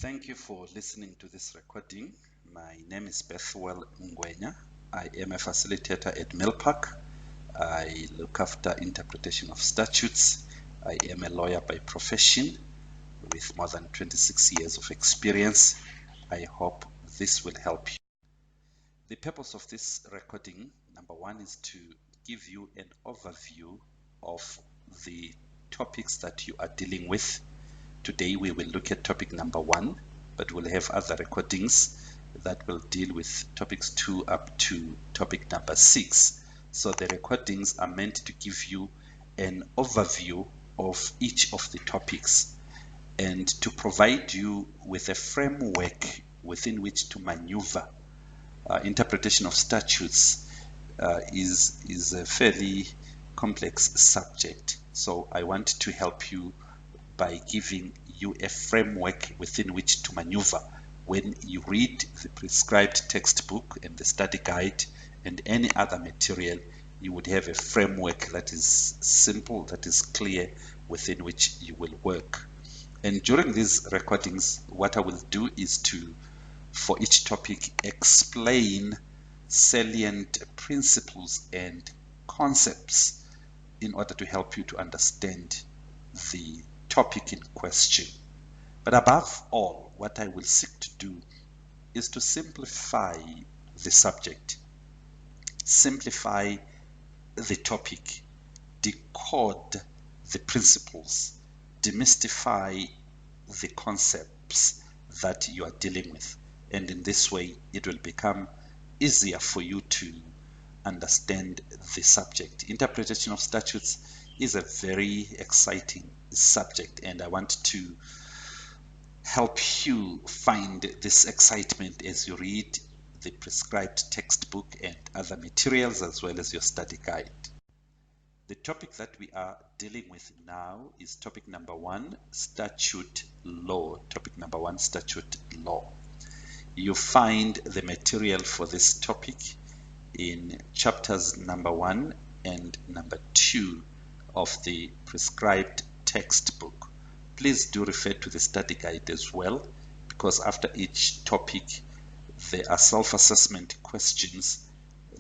Thank you for listening to this recording. My name is Bethwell Ngwenya. I am a facilitator at Millpark. I look after interpretation of statutes. I am a lawyer by profession with more than 26 years of experience. I hope this will help you. The purpose of this recording, number one, is to give you an overview of the topics that you are dealing with. Today we will look at topic number one, but we'll have other recordings that will deal with topics 2 up to topic number 6. So the recordings are meant to give you an overview of each of the topics and to provide you with a framework within which to maneuver. Interpretation of statutes is a fairly complex subject. So I want to help you by giving you a framework within which to maneuver. When you read the prescribed textbook and the study guide and any other material, you would have a framework that is simple, that is clear, within which you will work. And during these recordings, what I will do is to, for each topic, explain salient principles and concepts in order to help you to understand the topic in question. But above all, what I will seek to do is to simplify the subject, simplify the topic, decode the principles, demystify the concepts that you are dealing with. And in this way, it will become easier for you to understand the subject. Interpretation of statutes is a very exciting subject, and I want to help you find this excitement as you read the prescribed textbook and other materials, as well as your study guide. The topic that we are dealing with now is topic number 1, statute law. Topic number 1, statute law. You find the material for this topic in chapters number 1 and number 2 of the prescribed textbook. Please do refer to the study guide as well, because after each topic there are self-assessment questions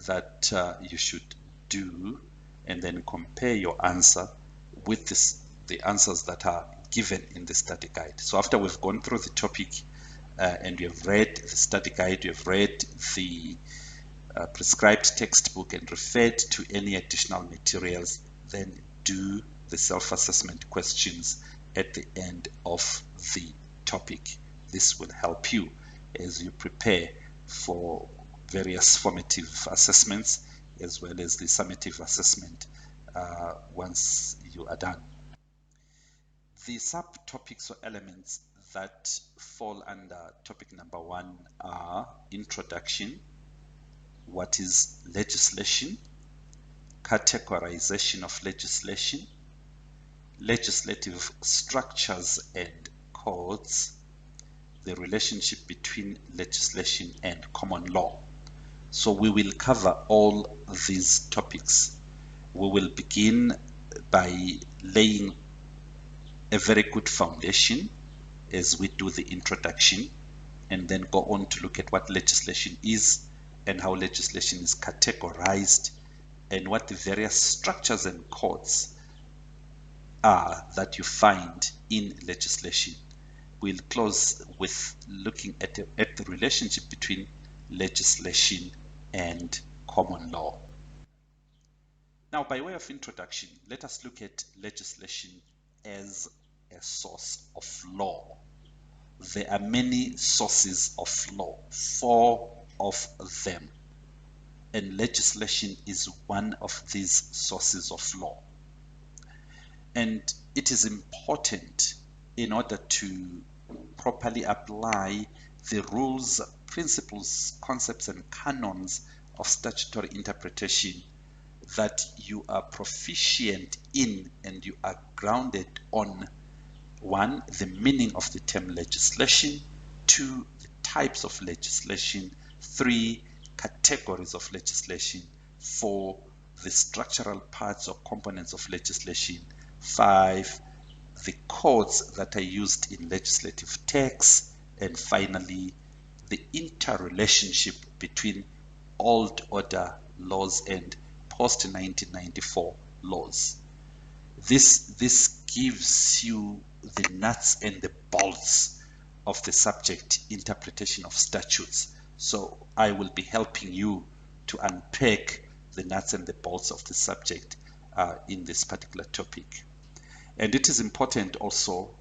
that you should do, and then compare your answer with the answers that are given in the study guide. So after we've gone through the topic and we have read the study guide, we have read the prescribed textbook and referred to any additional materials, then do the self-assessment questions at the end of the topic. This will help you as you prepare for various formative assessments as well as the summative assessment once you are done. The subtopics or elements that fall under topic number 1 are introduction, what is legislation, categorization of legislation, legislative structures and codes, the relationship between legislation and common law. So we will cover all these topics. We will begin by laying a very good foundation as we do the introduction, and then go on to look at what legislation is and how legislation is categorized and what the various structures and codes are that you find in legislation. We'll close with looking at the relationship between legislation and common law. Now, by way of introduction, let us look at legislation as a source of law. There are many sources of law, 4 of them, and legislation is one of these sources of law. And it is important, in order to properly apply the rules, principles, concepts, and canons of statutory interpretation, that you are proficient in and you are grounded on 1, the meaning of the term legislation, 2, the types of legislation, 3, categories of legislation, 4, the structural parts or components of legislation, 5, the codes that are used in legislative texts, and finally the interrelationship between old order laws and post-1994 laws. This gives you the nuts and the bolts of the subject, interpretation of statutes. So I will be helping you to unpack the nuts and the bolts of the subject in this particular topic. And it is important also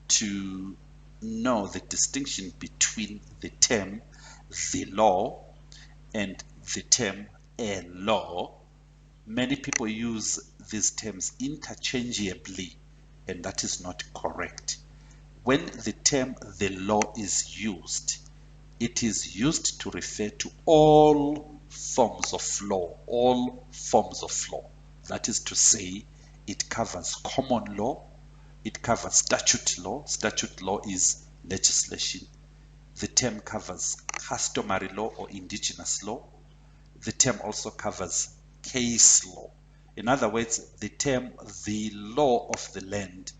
to know the distinction between the term the law and the term a law. Many people use these terms interchangeably, and that is not correct. When the term the law is used, it is used to refer to all forms of law, all forms of law. That is to say, it covers common law, it covers statute law. Statute law is legislation. The term covers customary law or indigenous law. The term also covers case law. In other words, the term the law of the land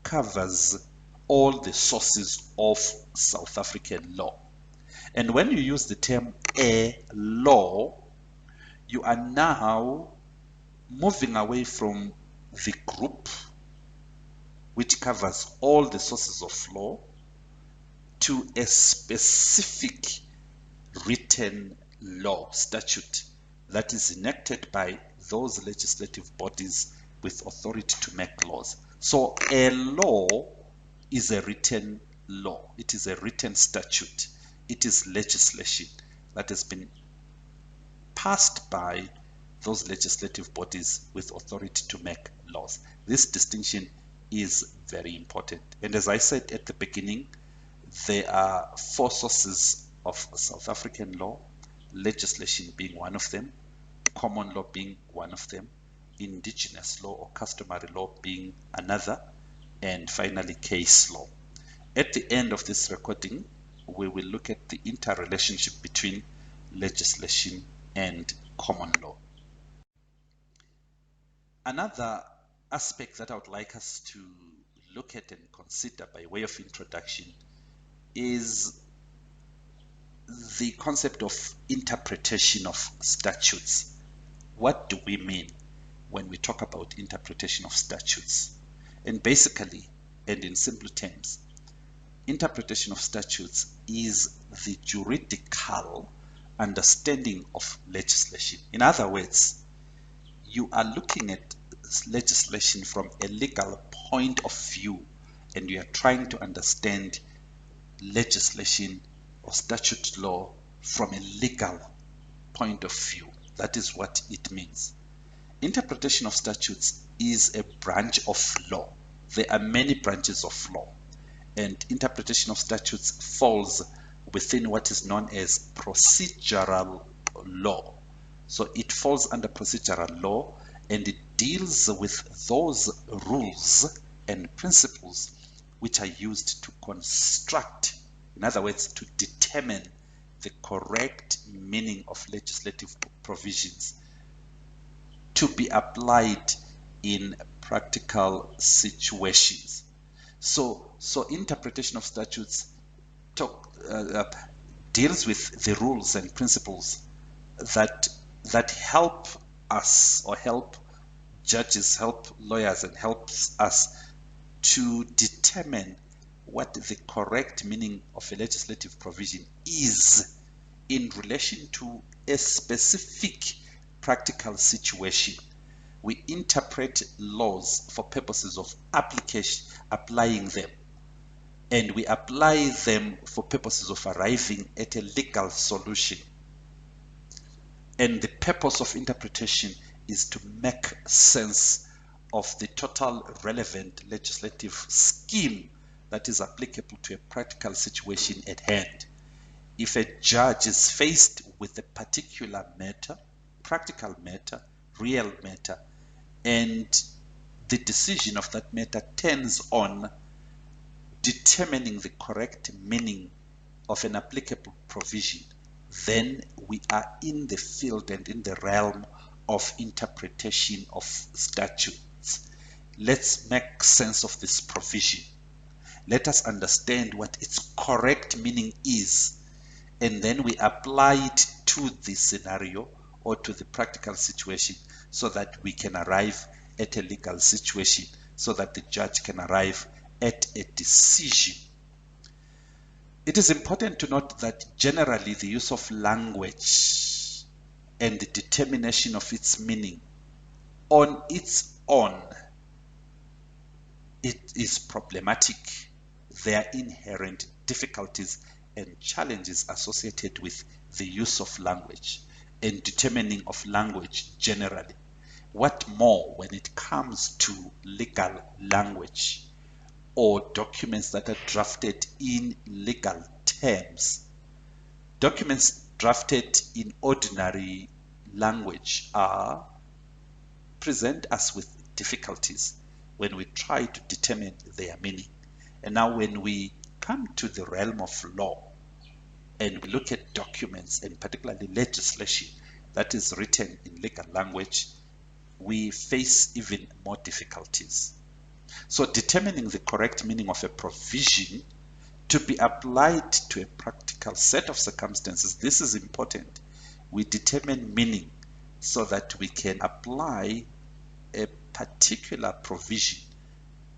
covers all the sources of South African law. And when you use the term a law, you are now moving away from the group which covers all the sources of law to a specific written law, statute, that is enacted by those legislative bodies with authority to make laws. So a law is a written law. It is a written statute. It is legislation that has been passed by those legislative bodies with authority to make laws. This distinction is very important. And as I said at the beginning, there are four sources of South African law, legislation being one of them, common law being one of them, indigenous law or customary law being another, and finally case law. At the end of this recording, we will look at the interrelationship between legislation and common law. Another aspect that I would like us to look at and consider by way of introduction is the concept of interpretation of statutes. What do we mean when we talk about interpretation of statutes? And basically, and in simple terms, interpretation of statutes is the juridical understanding of legislation. In other words, you are looking at legislation from a legal point of view, and you are trying to understand legislation or statute law from a legal point of view. That is what it means. Interpretation of statutes is a branch of law. There are many branches of law, and interpretation of statutes falls within what is known as procedural law. So it falls under procedural law, and it deals with those rules and principles which are used to construct, in other words, to determine the correct meaning of legislative provisions to be applied in practical situations. So interpretation of statutes deals with the rules and principles that help us, or help judges, help lawyers, and helps us to determine what the correct meaning of a legislative provision is in relation to a specific practical situation. We interpret laws for purposes of applying them, and we apply them for purposes of arriving at a legal solution. And the purpose of interpretation is to make sense of the total relevant legislative scheme that is applicable to a practical situation at hand. If a judge is faced with a particular matter, practical matter, real matter, and the decision of that matter turns on determining the correct meaning of an applicable provision, then we are in the field and in the realm of interpretation of statutes. Let's make sense of this provision. Let us understand what its correct meaning is, and then we apply it to the scenario or to the practical situation so that we can arrive at a legal situation, so that the judge can arrive at a decision. It is important to note that generally the use of language and the determination of its meaning on its own, it is problematic. There are inherent difficulties and challenges associated with the use of language and determining of language generally. What more when it comes to legal language or documents that are drafted in legal terms? Documents drafted in ordinary language present us with difficulties when we try to determine their meaning. And now when we come to the realm of law and we look at documents, and particularly legislation that is written in legal language, we face even more difficulties. So determining the correct meaning of a provision to be applied to a practical set of circumstances, this is important. We determine meaning so that we can apply a particular provision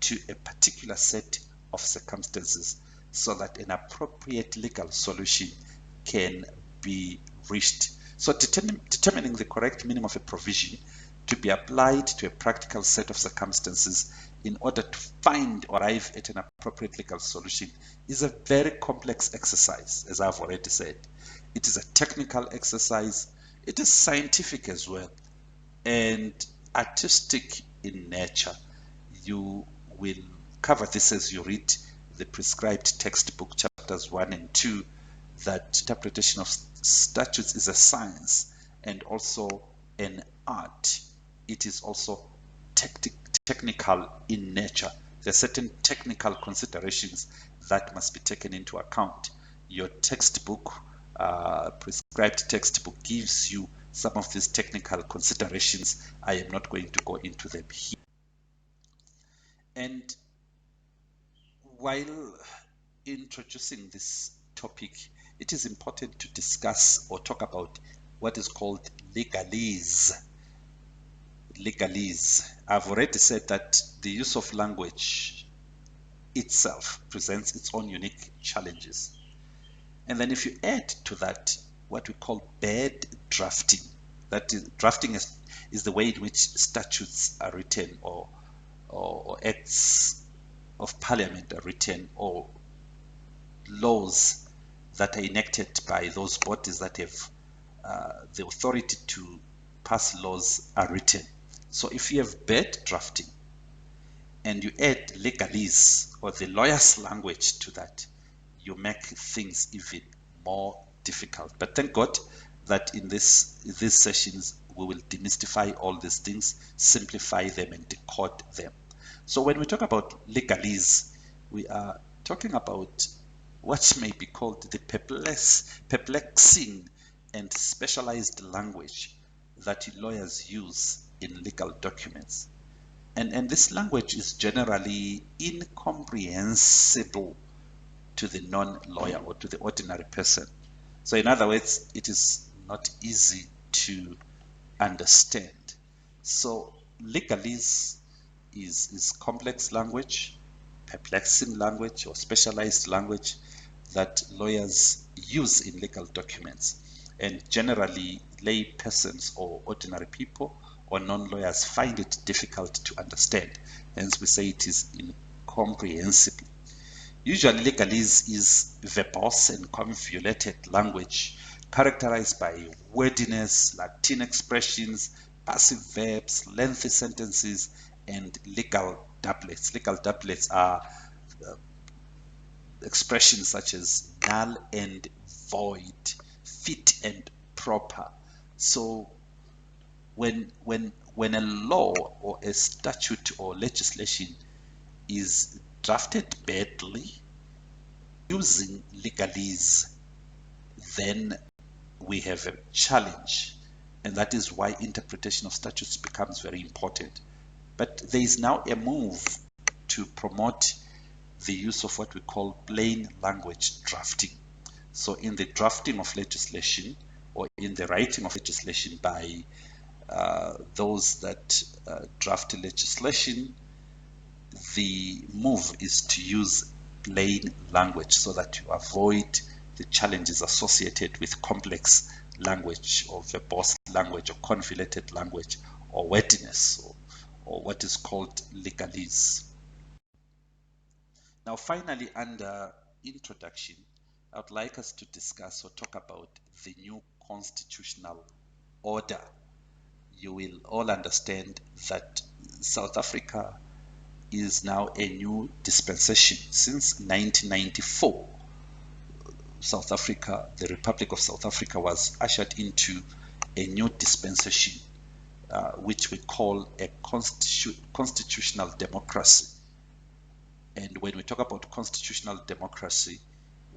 to a particular set of circumstances so that an appropriate legal solution can be reached. So determining the correct meaning of a provision to be applied to a practical set of circumstances in order to find or arrive at an appropriate legal solution is a very complex exercise, as I've already said. It is a technical exercise, it is scientific as well, and artistic in nature. You will cover this as you read the prescribed textbook, chapters 1 and 2, that interpretation of statutes is a science and also an art. It is also technical in nature. There are certain technical considerations that must be taken into account. Your textbook, prescribed textbook, gives you some of these technical considerations. I am not going to go into them here. And while introducing this topic, it is important to discuss or talk about what is called legalese. Legalese. I've already said that the use of language itself presents its own unique challenges. And then if you add to that what we call bad drafting, that is, drafting is the way in which statutes are written or acts of parliament are written, or laws that are enacted by those bodies that have the authority to pass laws are written. So if you have bad drafting and you add legalese or the lawyer's language to that, you make things even more difficult. But thank God that in these sessions we will demystify all these things, simplify them and decode them. So when we talk about legalese, we are talking about what may be called the perplexing and specialized language that lawyers use in legal documents. And this language is generally incomprehensible to the non-lawyer or to the ordinary person. So in other words, it is not easy to understand. So legalese is complex language, perplexing language, or specialized language that lawyers use in legal documents. And generally, lay persons or ordinary people or non-lawyers find it difficult to understand. Hence, we say it is incomprehensible. Usually, legalese is verbose and convoluted language characterized by wordiness, Latin expressions, passive verbs, lengthy sentences, and legal doublets. Legal doublets are expressions such as null and void, fit and proper. So when a law or a statute or legislation is drafted badly using legalese, then we have a challenge, and that is why interpretation of statutes becomes very important. But there is now a move to promote the use of what we call plain language drafting. So in the drafting of legislation, or in the writing of legislation by those that draft legislation, the move is to use plain language so that you avoid the challenges associated with complex language or verbose language or convoluted language or wordiness or what is called legalese. Now, finally, under introduction, I would like us to discuss or talk about the new constitutional order. You will all understand that South Africa is now a new dispensation. Since 1994, South Africa, the Republic of South Africa, was ushered into a new dispensation, which we call a constitutional democracy. And when we talk about constitutional democracy,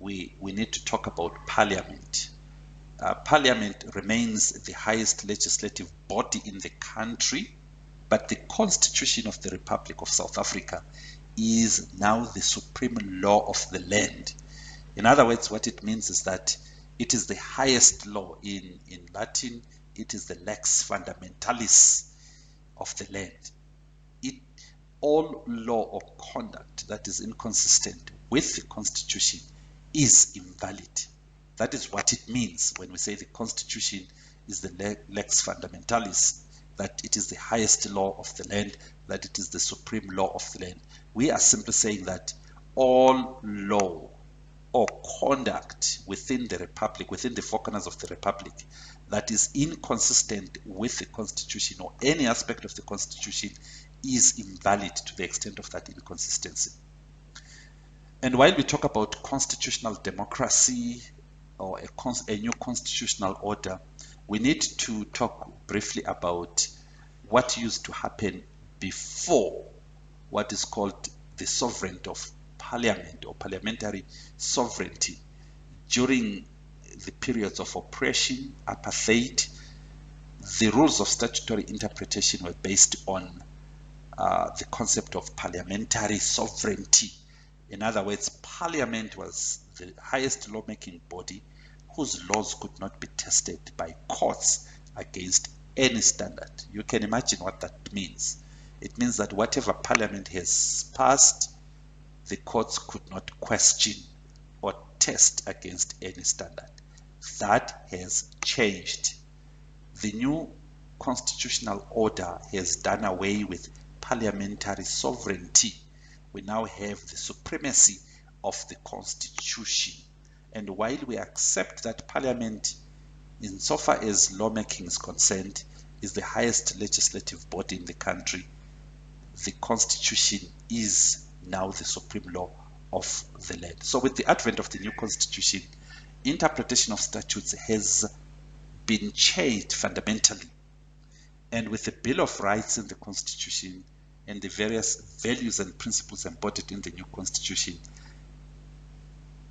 we need to talk about parliament. Parliament remains the highest legislative body in the country, but the Constitution of the Republic of South Africa is now the supreme law of the land. In other words, what it means is that it is the highest law. In Latin, it is the lex fundamentalis of the land. All law or conduct that is inconsistent with the Constitution is invalid. That is what it means when we say the Constitution is the lex fundamentalis, that it is the highest law of the land, that it is the supreme law of the land. We are simply saying that all law or conduct within the Republic, within the four corners of the Republic, that is inconsistent with the Constitution or any aspect of the Constitution is invalid to the extent of that inconsistency. And while we talk about constitutional democracy or a new constitutional order, we need to talk briefly about what used to happen before what is called the sovereignty of parliament or parliamentary sovereignty. During the periods of oppression, apartheid, the rules of statutory interpretation were based on the concept of parliamentary sovereignty. In other words, parliament was the highest lawmaking body whose laws could not be tested by courts against any standard. You can imagine what that means. It means that whatever parliament has passed, the courts could not question or test against any standard. That has changed. The new constitutional order has done away with parliamentary sovereignty. We now have the supremacy of the Constitution. And while we accept that Parliament, insofar as lawmaking is concerned, is the highest legislative body in the country, the Constitution is now the supreme law of the land. So with the advent of the new Constitution, interpretation of statutes has been changed fundamentally. And with the Bill of Rights in the Constitution and the various values and principles embodied in the new Constitution,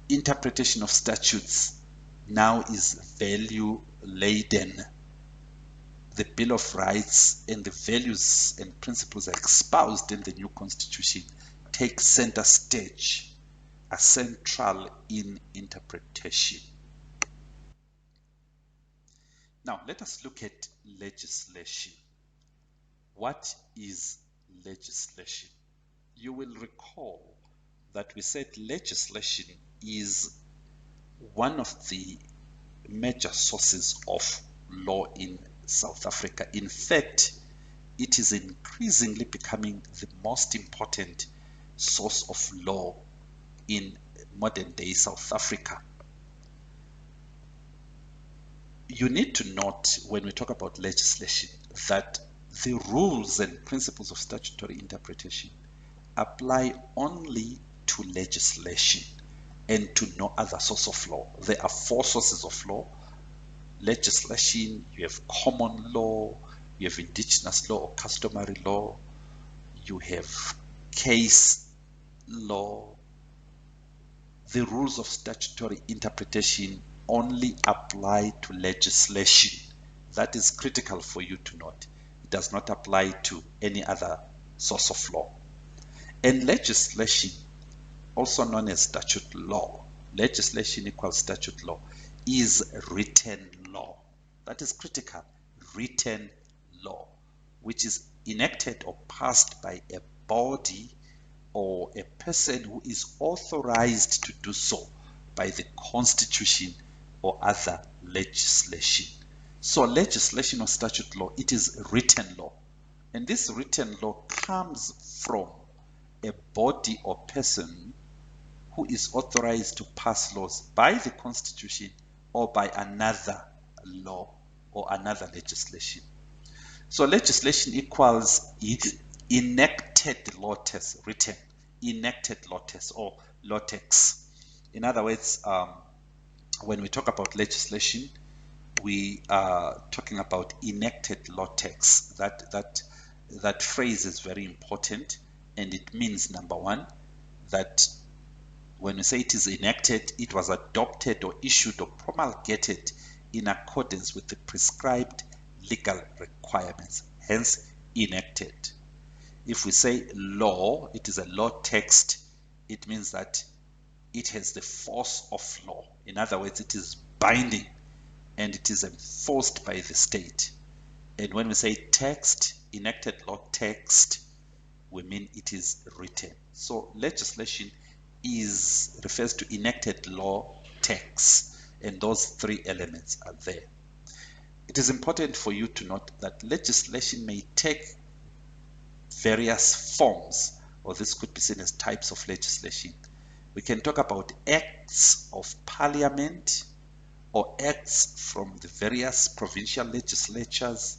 interpretation of statutes now is value laden. The Bill of Rights and the values and principles espoused in the new Constitution take center stage, are central in interpretation. Now, let us look at legislation. What is legislation? You will recall that we said legislation is one of the major sources of law in South Africa. In fact, it is increasingly becoming the most important source of law in modern day South Africa. You need to note when we talk about legislation that the rules and principles of statutory interpretation apply only to legislation and to no other source of law. There are four sources of law: legislation, you have common law, you have indigenous law or customary law, you have case law. The rules of statutory interpretation only apply to legislation. That is critical for you to note. It does not apply to any other source of law. And legislation also known as statute law, legislation equals statute law, is written law. That is critical. Written law, which is enacted or passed by a body or a person who is authorized to do so by the Constitution or other legislation. So legislation or statute law, it is written law. And this written law comes from a body or person who is authorized to pass laws by the Constitution or by another law or another legislation. So legislation equals enacted law text, written, enacted law text or law text. In other words, when we talk about legislation, we are talking about enacted law text. That phrase is very important, and it means, number one, that when we say it is enacted, it was adopted or issued or promulgated in accordance with the prescribed legal requirements, hence enacted. If we say law, it is a law text, it means that it has the force of law. In other words, it is binding and it is enforced by the state. And when we say text, enacted law text, we mean it is written. So legislation refers to enacted law text, and those three elements are there. It is important for you to note that legislation may take various forms, or this could be seen as types of legislation. We can talk about acts of parliament or acts from the various provincial legislatures,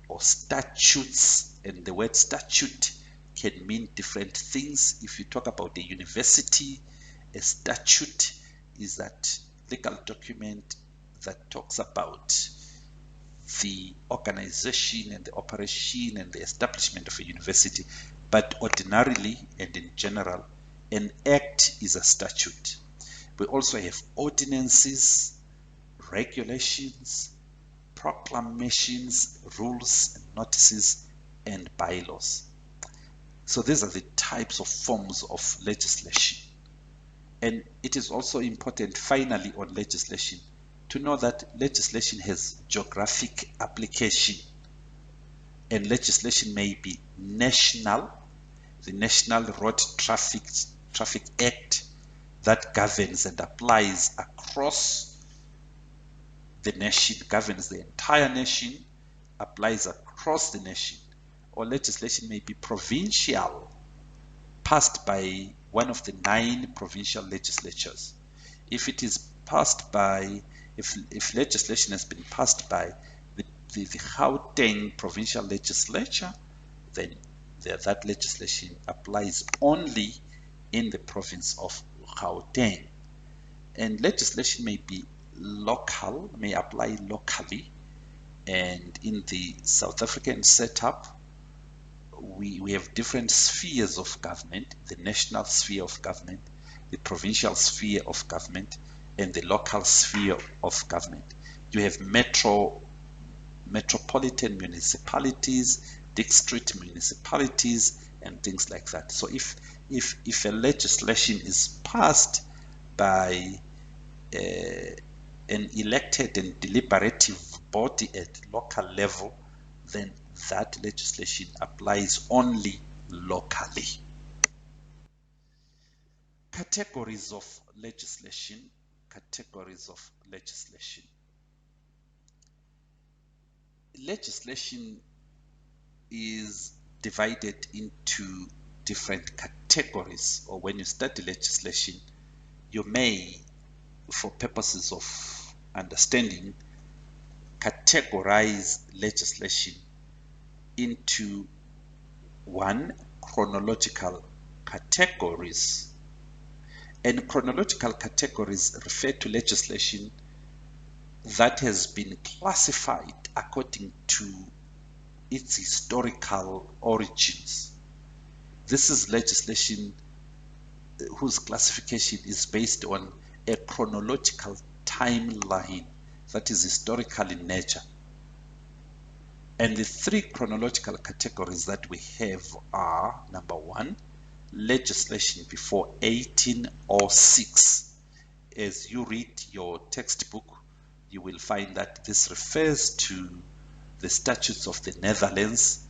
or statutes, and the word statute can mean different things. If you talk about a university, a statute is that legal document that talks about the organization and the operation and the establishment of a university. But ordinarily and in general, an act is a statute. We also have ordinances, regulations, proclamations, rules, notices, and bylaws. So these are the types of forms of legislation. And it is also important, finally, on legislation, to know that legislation has geographic application. And legislation may be national, the National Road Traffic Act that governs and applies across the nation, governs the entire nation, applies across the nation. Or legislation may be provincial, passed by one of the 9 provincial legislatures. If it is passed by, if legislation has been passed by the Gauteng provincial legislature, then that legislation applies only in the province of Gauteng. And legislation may be local, may apply locally. And in the South African setup, we have different spheres of government: the national sphere of government, the provincial sphere of government, and the local sphere of government. You have metropolitan municipalities, district municipalities, and things like that. So if a legislation is passed by an elected and deliberative body at local level, then that legislation applies only locally. Categories of legislation. Categories of legislation. Legislation is divided into different categories, or when you study legislation, you may, for purposes of understanding, categorize legislation into 1, chronological categories. And chronological categories refer to legislation that has been classified according to its historical origins. This is legislation whose classification is based on a chronological timeline that is historical in nature. And the 3 chronological categories that we have are, number 1, legislation before 1806. As you read your textbook, you will find that this refers to the statutes of the Netherlands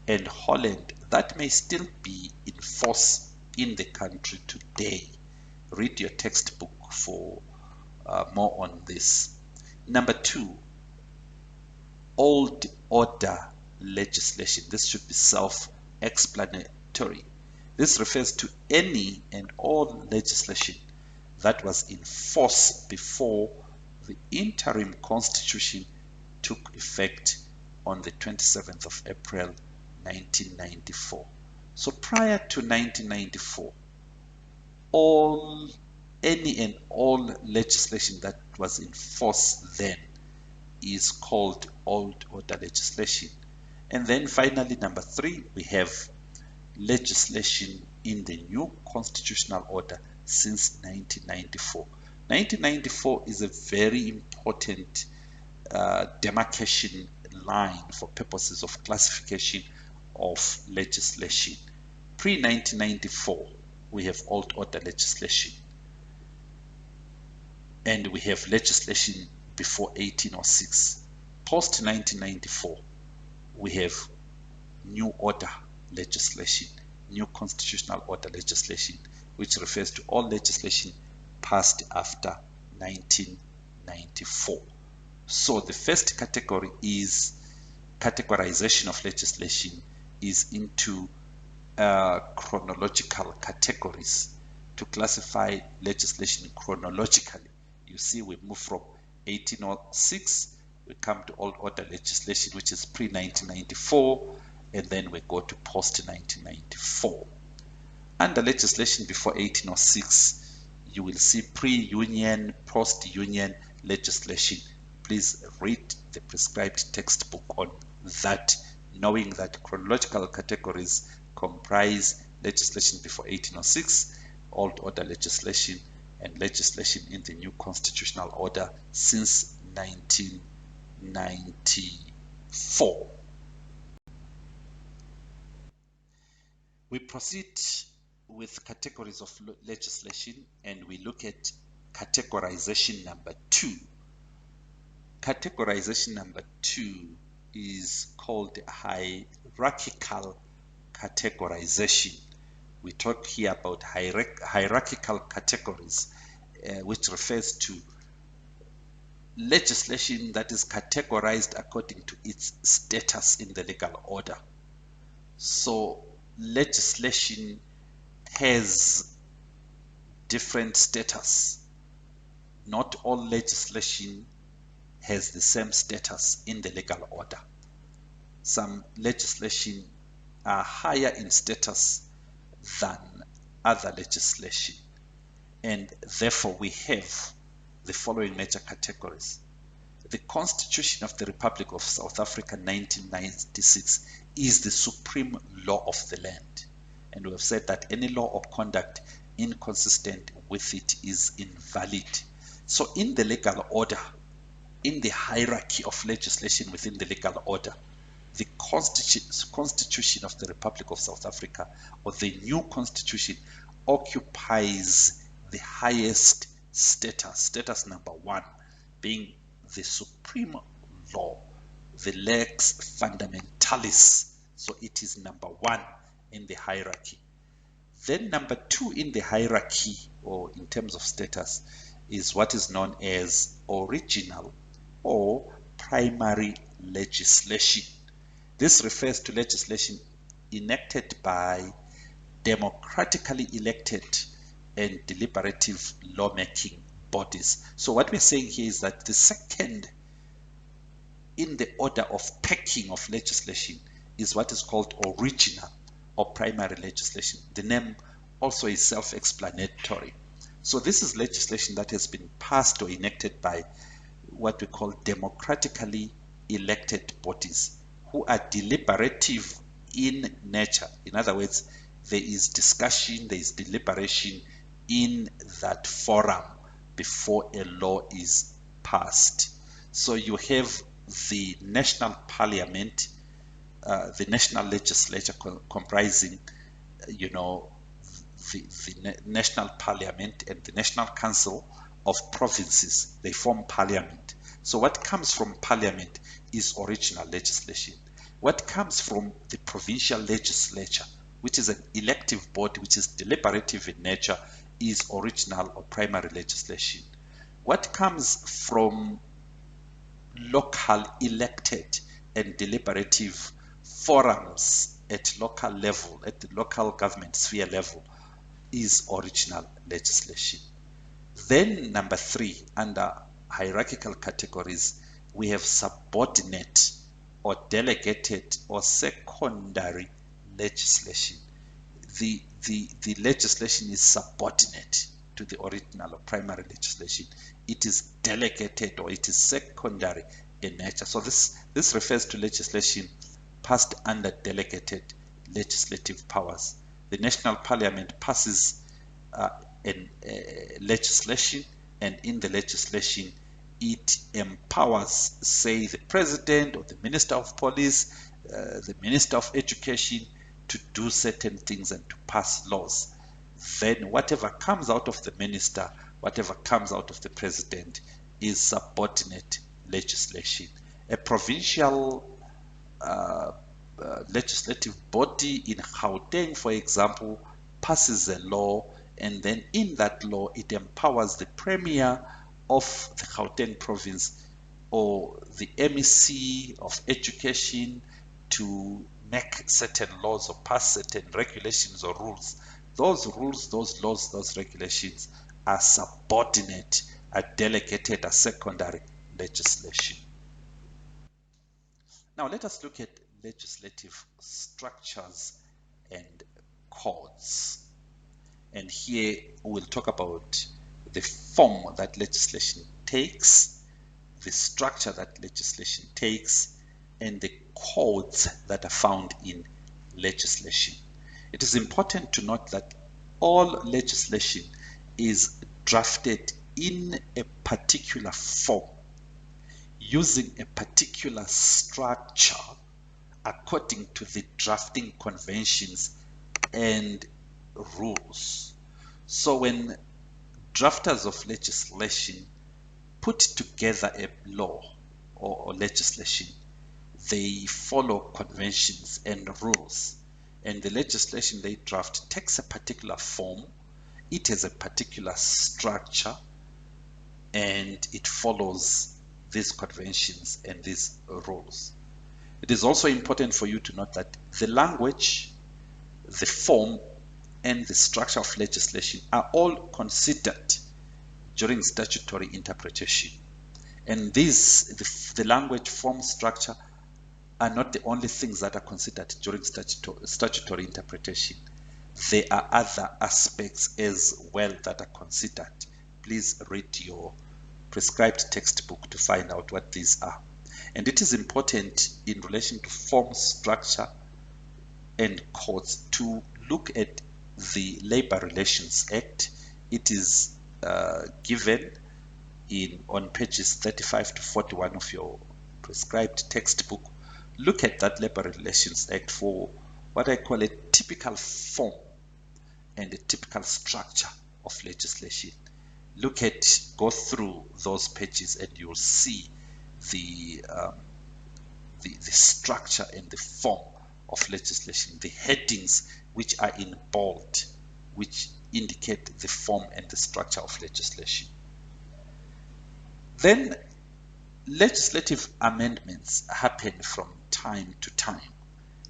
and Holland that may still be in force in the country today. Read your textbook for more on this. Number 2, old order legislation. This should be self-explanatory. This refers to any and all legislation that was in force before the interim constitution took effect on the 27th of April 1994. So prior to 1994, any and all legislation that was in force then is called old order legislation. And then finally, number 3, we have legislation in the new constitutional order since 1994. 1994 is a very important demarcation line for purposes of classification of legislation. Pre-1994, we have old order legislation, and we have legislation before 1806. Post-1994, we have new order legislation, new constitutional order legislation, which refers to all legislation passed after 1994. So the first category is categorization of legislation is into chronological categories to classify legislation chronologically. You see, we move from 1806, we come to old order legislation, which is pre-1994, and then we go to post-1994. Under legislation before 1806, you will see pre-union, post-union legislation. Please read the prescribed textbook on that, knowing that chronological categories comprise legislation before 1806, old order legislation, and legislation in the new constitutional order since 1994. We proceed with categories of legislation, and we look at categorization number 2. Categorization number 2 is called hierarchical categorization. We talk here about hierarchical categories, which refers to legislation that is categorized according to its status in the legal order. So legislation has different status. Not all legislation has the same status in the legal order. Some legislation are higher in status than other legislation, and therefore we have the following major categories. The Constitution of the Republic of South Africa 1996 is the supreme law of the land, and we have said that any law or conduct inconsistent with it is invalid. So in the legal order, in the hierarchy of legislation within the legal order, the Constitution of the Republic of South Africa, or the new Constitution, occupies the highest status number 1, being the supreme law, the lex fundamentalis. So it is number 1 in the hierarchy. Then number 2 in the hierarchy, or in terms of status, is what is known as original or primary legislation. This refers to legislation enacted by democratically elected and deliberative lawmaking bodies. So what we're saying here is that the second in the order of pecking of legislation is what is called original or primary legislation. The name also is self-explanatory. So this is legislation that has been passed or enacted by what we call democratically elected bodies who are deliberative in nature. In other words, there is discussion, there is deliberation in that forum before a law is passed. So you have the national parliament, the national legislature comprising, the National Parliament and the National Council of Provinces, they form Parliament. So what comes from Parliament is original legislation. What comes from the provincial legislature, which is an elective body, which is deliberative in nature, is original or primary legislation. What comes from local elected and deliberative forums at local level, at the local government sphere level, is original legislation. Then number 3, under hierarchical categories, we have subordinate or delegated or secondary legislation. The legislation is subordinate to the original or primary legislation. It is delegated or it is secondary in nature. So this refers to legislation passed under delegated legislative powers. The National Parliament passes legislation, and in the legislation it empowers, say, the President or the Minister of Police, the Minister of Education to do certain things and to pass laws. Then whatever comes out of the minister, whatever comes out of the President is subordinate legislation. A provincial legislative body in Gauteng, for example, passes a law, and then in that law it empowers the Premier of the Gauteng province or the MEC of Education to make certain laws or pass certain regulations or rules. Those rules, those laws, those regulations are subordinate, are delegated, are secondary legislation. Now let us look at legislative structures and codes. And here we'll talk about the form that legislation takes, the structure that legislation takes, and the codes that are found in legislation. It is important to note that all legislation is drafted in a particular form, using a particular structure according to the drafting conventions and rules. So when drafters of legislation put together a law or legislation, they follow conventions and rules, and the legislation they draft takes a particular form, it has a particular structure, and it follows these conventions and these rules. It is also important for you to note that the language, the form, and the structure of legislation are all considered during statutory interpretation. And the language, form, structure are not the only things that are considered during statutory interpretation. There are other aspects as well that are considered. Please read your prescribed textbook to find out what these are. And it is important in relation to form, structure, and codes to look at the Labor Relations Act. It is given on pages 35 to 41 of your prescribed textbook. Look at that Labor Relations Act for what I call a typical form and a typical structure of legislation. Go through those pages, and you'll see the structure and the form of legislation, the headings which are in bold, which indicate the form and the structure of legislation. Then legislative amendments happen from time to time,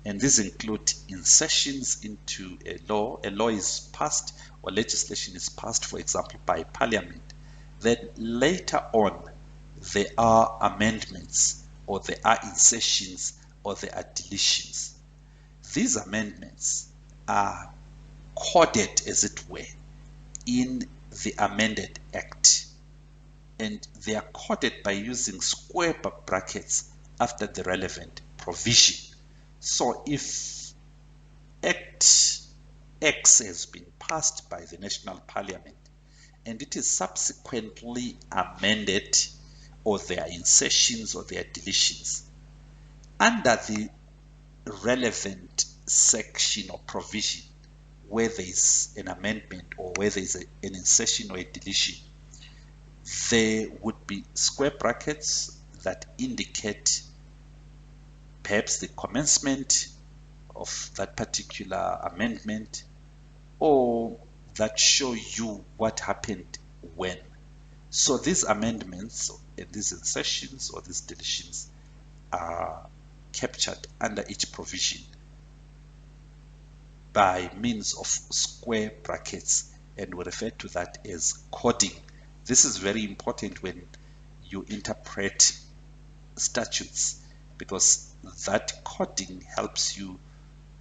and these include insertions into a law. A law is passed or legislation is passed, for example, by Parliament. Then later on, there are amendments, or there are insertions, or there are deletions. These amendments are coded, as it were, in the amended Act, and they are coded by using square brackets after the relevant provision. So if Act X has been passed by the National Parliament and it is subsequently amended, or there are insertions or there are deletions, under the relevant section or provision, where there is an amendment or where there is an insertion or a deletion, there would be square brackets that indicate perhaps the commencement of that particular amendment, or that show you what happened when. So these amendments and these insertions or these deletions are captured under each provision by means of square brackets, and we refer to that as coding. This is very important when you interpret statutes, because that coding helps you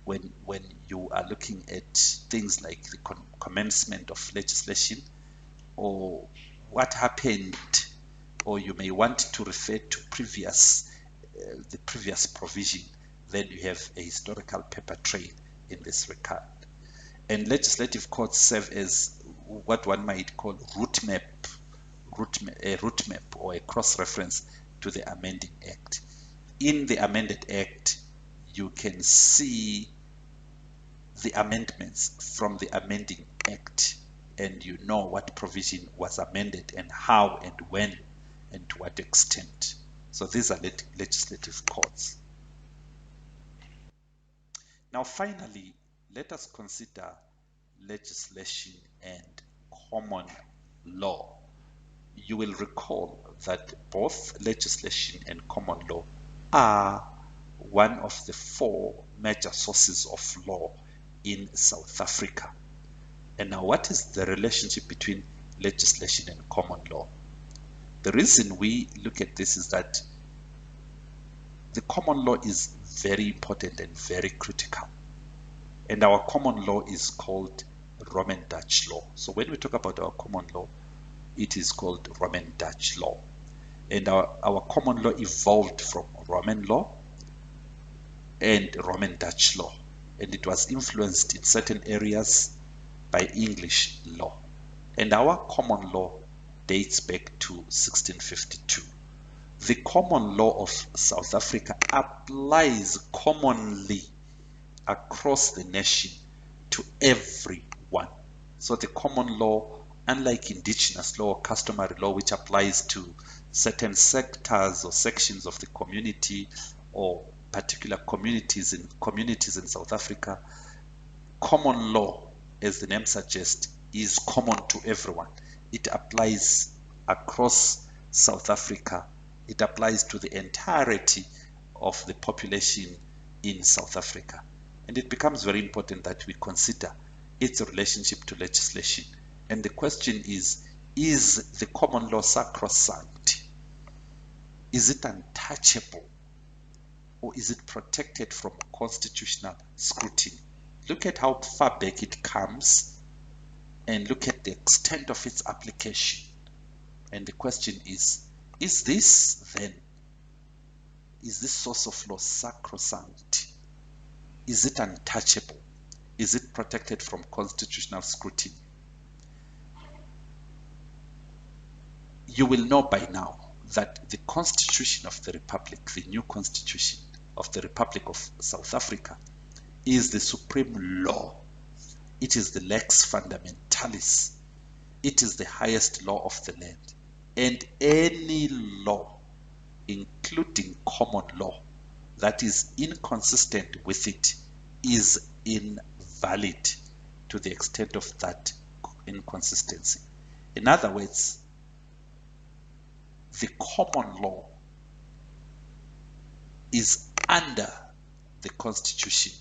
when you are looking at things like the commencement of legislation, or what happened, or you may want to refer to the previous provision. Then you have a historical paper trail in this regard. And legislative codes serve as what one might call a route map or a cross-reference to the amending act. In the amended act, you can see the amendments from the amending act, and you know what provision was amended and how and when and to what extent. So these are legislative codes. Now finally, let us consider legislation and common law. You will recall that both legislation and common law are one of the four major sources of law in South Africa. And now, what is the relationship between legislation and common law? The reason we look at this is that the common law is very important and very critical. And our common law is called Roman Dutch law. So when we talk about our common law, it is called Roman Dutch law. And our common law evolved from Roman law and Roman Dutch law. And it was influenced in certain areas by English law. And our common law dates back to 1652. The common law of South Africa applies commonly across the nation to everyone. So the common law, unlike indigenous law or customary law, which applies to certain sectors or sections of the community or particular communities in South Africa, common law, as the name suggests, is common to everyone. It applies across South Africa. It applies to the entirety of the population in South Africa. And it becomes very important that we consider its relationship to legislation. And the question is the common law sacrosanct? Is it untouchable? Or is it protected from constitutional scrutiny? Look at how far back it comes and look at the extent of its application. And the question is this source of law sacrosanct? Is it untouchable? Is it protected from constitutional scrutiny? You will know by now that the Constitution of the Republic, the new Constitution of the Republic of South Africa, is the supreme law. It is the lex fundamentalis. It is the highest law of the land. And any law, including common law, that is inconsistent with it is invalid to the extent of that inconsistency. In other words, the common law is under the Constitution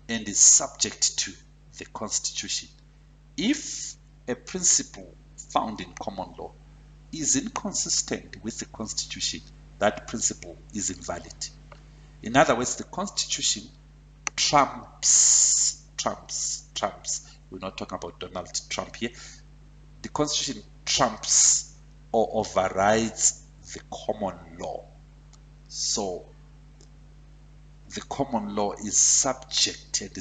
and is subject to the Constitution. If a principle found in common law is inconsistent with the Constitution, that principle is invalid. In other words, the Constitution trumps. We're not talking about Donald Trump here. The Constitution trumps or overrides the common law. So the common law is subjected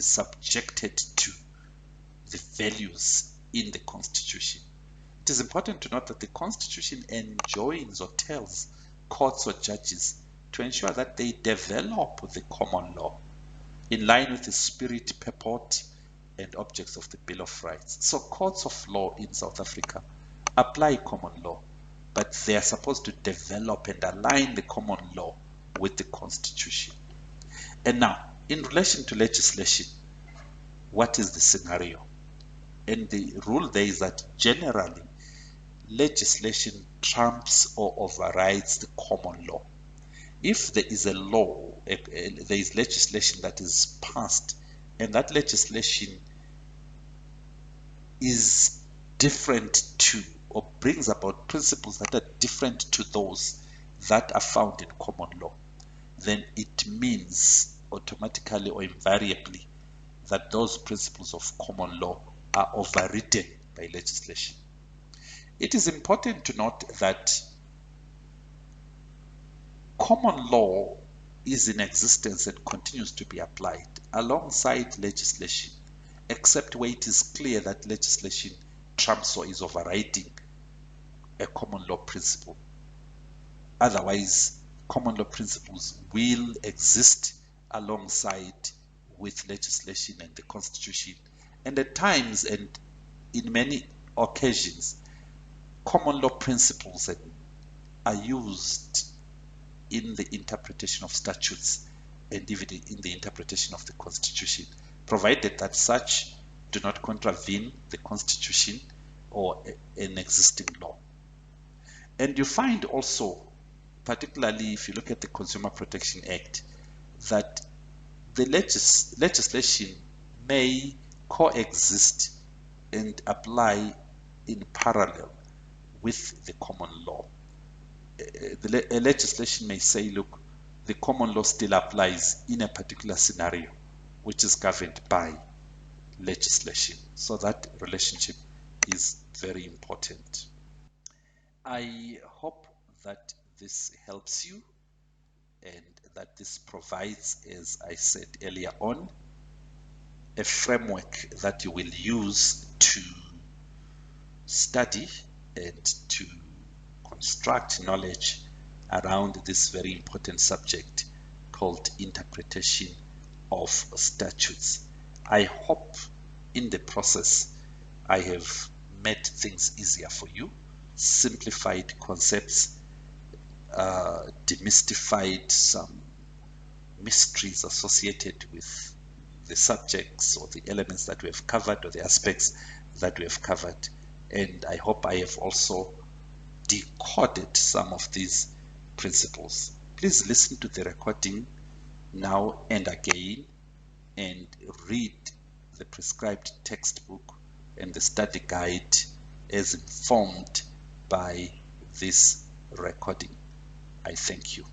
to the values in the Constitution. It is important to note that the Constitution enjoins or tells courts or judges to ensure that they develop the common law in line with the spirit, purport, and objects of the Bill of Rights. So courts of law in South Africa apply common law, but they are supposed to develop and align the common law with the Constitution. And now, in relation to legislation, what is the scenario? And the rule there is that generally, legislation trumps or overrides the common law. If there is a law, there is legislation that is passed, and that legislation is different to or brings about principles that are different to those that are found in common law, then it means automatically or invariably that those principles of common law are overridden by legislation. It is important to note that common law is in existence and continues to be applied alongside legislation, except where it is clear that legislation trumps or is overriding a common law principle. Otherwise, common law principles will exist alongside with legislation and the Constitution. And at times, and in many occasions, common law principles are used in the interpretation of statutes and even in the interpretation of the Constitution, provided that such do not contravene the Constitution or an existing law. And you find also, particularly if you look at the Consumer Protection Act, that the legislation may coexist and apply in parallel with the common law. The legislation may say, look, the common law still applies in a particular scenario, which is governed by legislation. So that relationship is very important. I hope that this helps you and that this provides, as I said earlier on, a framework that you will use to study and to construct knowledge around this very important subject called interpretation of statutes. I hope in the process I have made things easier for you, simplified concepts, demystified some mysteries associated with the subjects or the elements that we have covered or the aspects that we have covered. And I hope I have also decoded some of these principles. Please listen to the recording now and again and read the prescribed textbook and the study guide as informed by this recording. I thank you.